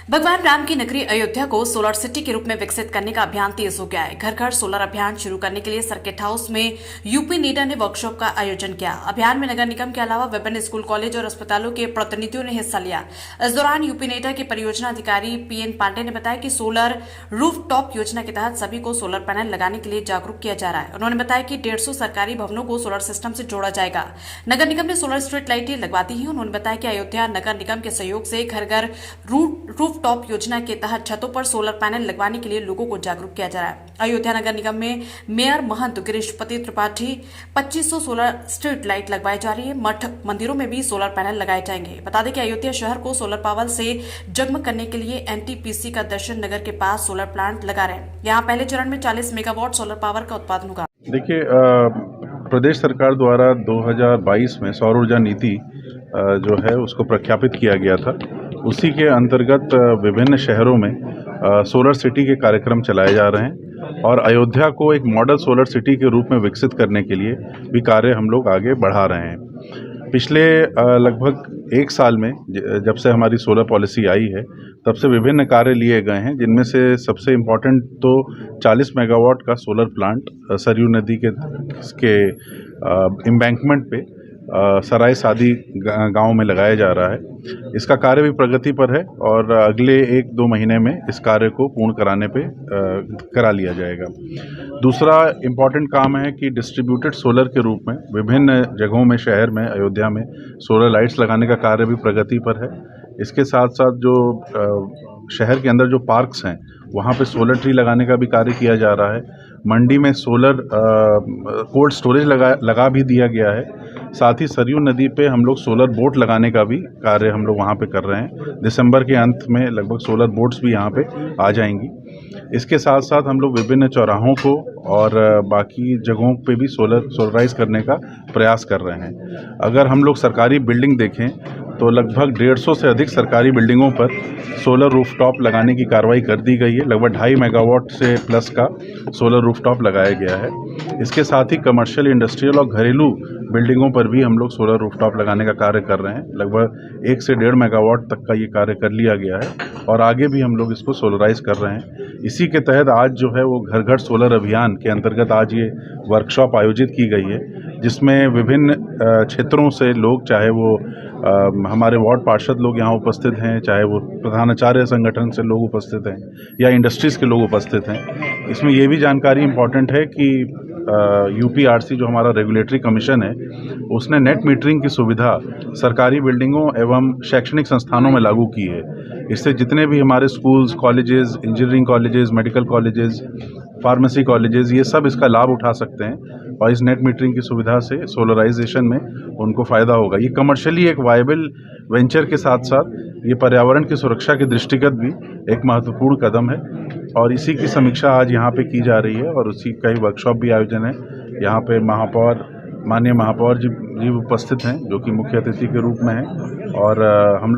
भगवान राम की नगरी अयोध्या को सोलर सिटी के रूप में विकसित करने का अभियान तेज हो गया है। घर घर सोलर अभियान शुरू करने के लिए सर्किट हाउस में यूपी नीडा ने वर्कशॉप का आयोजन किया। अभियान में नगर निगम के अलावा विभिन्न स्कूल, कॉलेज और अस्पतालों के प्रतिनिधियों ने हिस्सा लिया। इस दौरान यूपी नीडा के परियोजना अधिकारी पीएन पांडे ने बताया कि सोलर रूफटॉप योजना के तहत सभी को सोलर पैनल लगाने के लिए जागरूक किया जा रहा है। उन्होंने बताया कि 150 सरकारी भवनों को सोलर सिस्टम से जोड़ा जाएगा। नगर निगम ने सोलर स्ट्रीट लाइटें लगवा दी है। उन्होंने बताया कि अयोध्या नगर निगम के सहयोग से घर घर रूफटॉप योजना के तहत छतों पर सोलर पैनल लगवाने के लिए लोगों को जागरूक किया जा रहा है। अयोध्या नगर निगम में mayor Mahant Girishpati Tripathi 2500 solar street light लगवाई जा रही है। मठ मंदिरों में भी सोलर पैनल लगाए जाएंगे। बता दें कि अयोध्या शहर को सोलर पावर से जगमग करने के लिए एनटीपीसी का दर्शन नगर के पास सोलर प्लांट लगा रहे हैं। यहाँ पहले चरण में 40 मेगावाट सोलर पावर का उत्पादन होगा। देखिए, प्रदेश सरकार द्वारा 2022 में सौर ऊर्जा नीति जो है उसको प्रख्यापित किया गया था। उसी के अंतर्गत विभिन्न शहरों में सोलर सिटी के कार्यक्रम चलाए जा रहे हैं और अयोध्या को एक मॉडल सोलर सिटी के रूप में विकसित करने के लिए भी कार्य हम लोग आगे बढ़ा रहे हैं। पिछले लगभग एक साल में जब से हमारी सोलर पॉलिसी आई है तब से विभिन्न कार्य लिए गए हैं, जिनमें से सबसे इम्पोर्टेंट तो 40 मेगावाट का सोलर प्लांट सरयू नदी के एम्बैंकमेंट पे सराय सादी गांव में लगाया जा रहा है। इसका कार्य भी प्रगति पर है और अगले 1-2 महीने में इस कार्य को पूर्ण कराने पे करा लिया जाएगा। दूसरा इम्पॉर्टेंट काम है कि डिस्ट्रीब्यूटेड सोलर के रूप में विभिन्न जगहों में शहर में अयोध्या में सोलर लाइट्स लगाने का कार्य भी प्रगति पर है। इसके साथ साथ जो शहर के अंदर जो पार्क्स हैं वहाँ पे सोलर ट्री लगाने का भी कार्य किया जा रहा है। मंडी में सोलर कोल्ड स्टोरेज लगा भी दिया गया है। साथ ही सरयू नदी पे हम लोग सोलर बोट लगाने का भी कार्य हम लोग वहाँ पे कर रहे हैं। दिसंबर के अंत में लगभग सोलर बोट्स भी यहाँ पे आ जाएंगी। इसके साथ साथ हम लोग विभिन्न चौराहों को और बाकी जगहों पे भी सोलराइज करने का प्रयास कर रहे हैं। अगर हम लोग सरकारी बिल्डिंग देखें तो लगभग 150 से अधिक सरकारी बिल्डिंगों पर सोलर रूफटॉप लगाने की कार्रवाई कर दी गई है। लगभग 2.5 मेगावाट से प्लस का सोलर रूफटॉप लगाया गया है। इसके साथ ही कमर्शियल, इंडस्ट्रियल और घरेलू बिल्डिंगों पर भी हम लोग सोलर रूफटॉप लगाने का कार्य कर रहे हैं। लगभग 1 से 1.5 मेगावाट तक का ये कार्य कर लिया गया है और आगे भी हम लोग इसको सोलराइज कर रहे हैं। इसी के तहत आज जो है वो घर घर सोलर अभियान के अंतर्गत आज ये वर्कशॉप आयोजित की गई है, जिसमें विभिन्न क्षेत्रों से लोग, चाहे वो हमारे वार्ड पार्षद लोग यहाँ उपस्थित हैं, चाहे वो प्रधानाचार्य संगठन से लोग उपस्थित हैं या इंडस्ट्रीज़ के लोग उपस्थित हैं। इसमें ये भी जानकारी इम्पॉर्टेंट है कि यूपीआरसी जो हमारा रेगुलेटरी कमीशन है उसने नेट मीटरिंग की सुविधा सरकारी बिल्डिंगों एवं शैक्षणिक संस्थानों में लागू की है। इससे जितने भी हमारे schools, colleges, engineering colleges, medical colleges, pharmacy colleges, ये सब इसका लाभ उठा सकते हैं और इस नेट मीटरिंग की सुविधा से सोलराइजेशन में उनको फ़ायदा होगा। ये कमर्शियली एक वायबल वेंचर के साथ साथ ये पर्यावरण की सुरक्षा के दृष्टिगत भी एक महत्वपूर्ण कदम है और इसी की समीक्षा आज यहाँ पे की जा रही है और उसी का ही वर्कशॉप भी आयोजन है। यहाँ पे माननीय महापौर जी उपस्थित हैं, जो कि मुख्य अतिथि के रूप में हैं और हम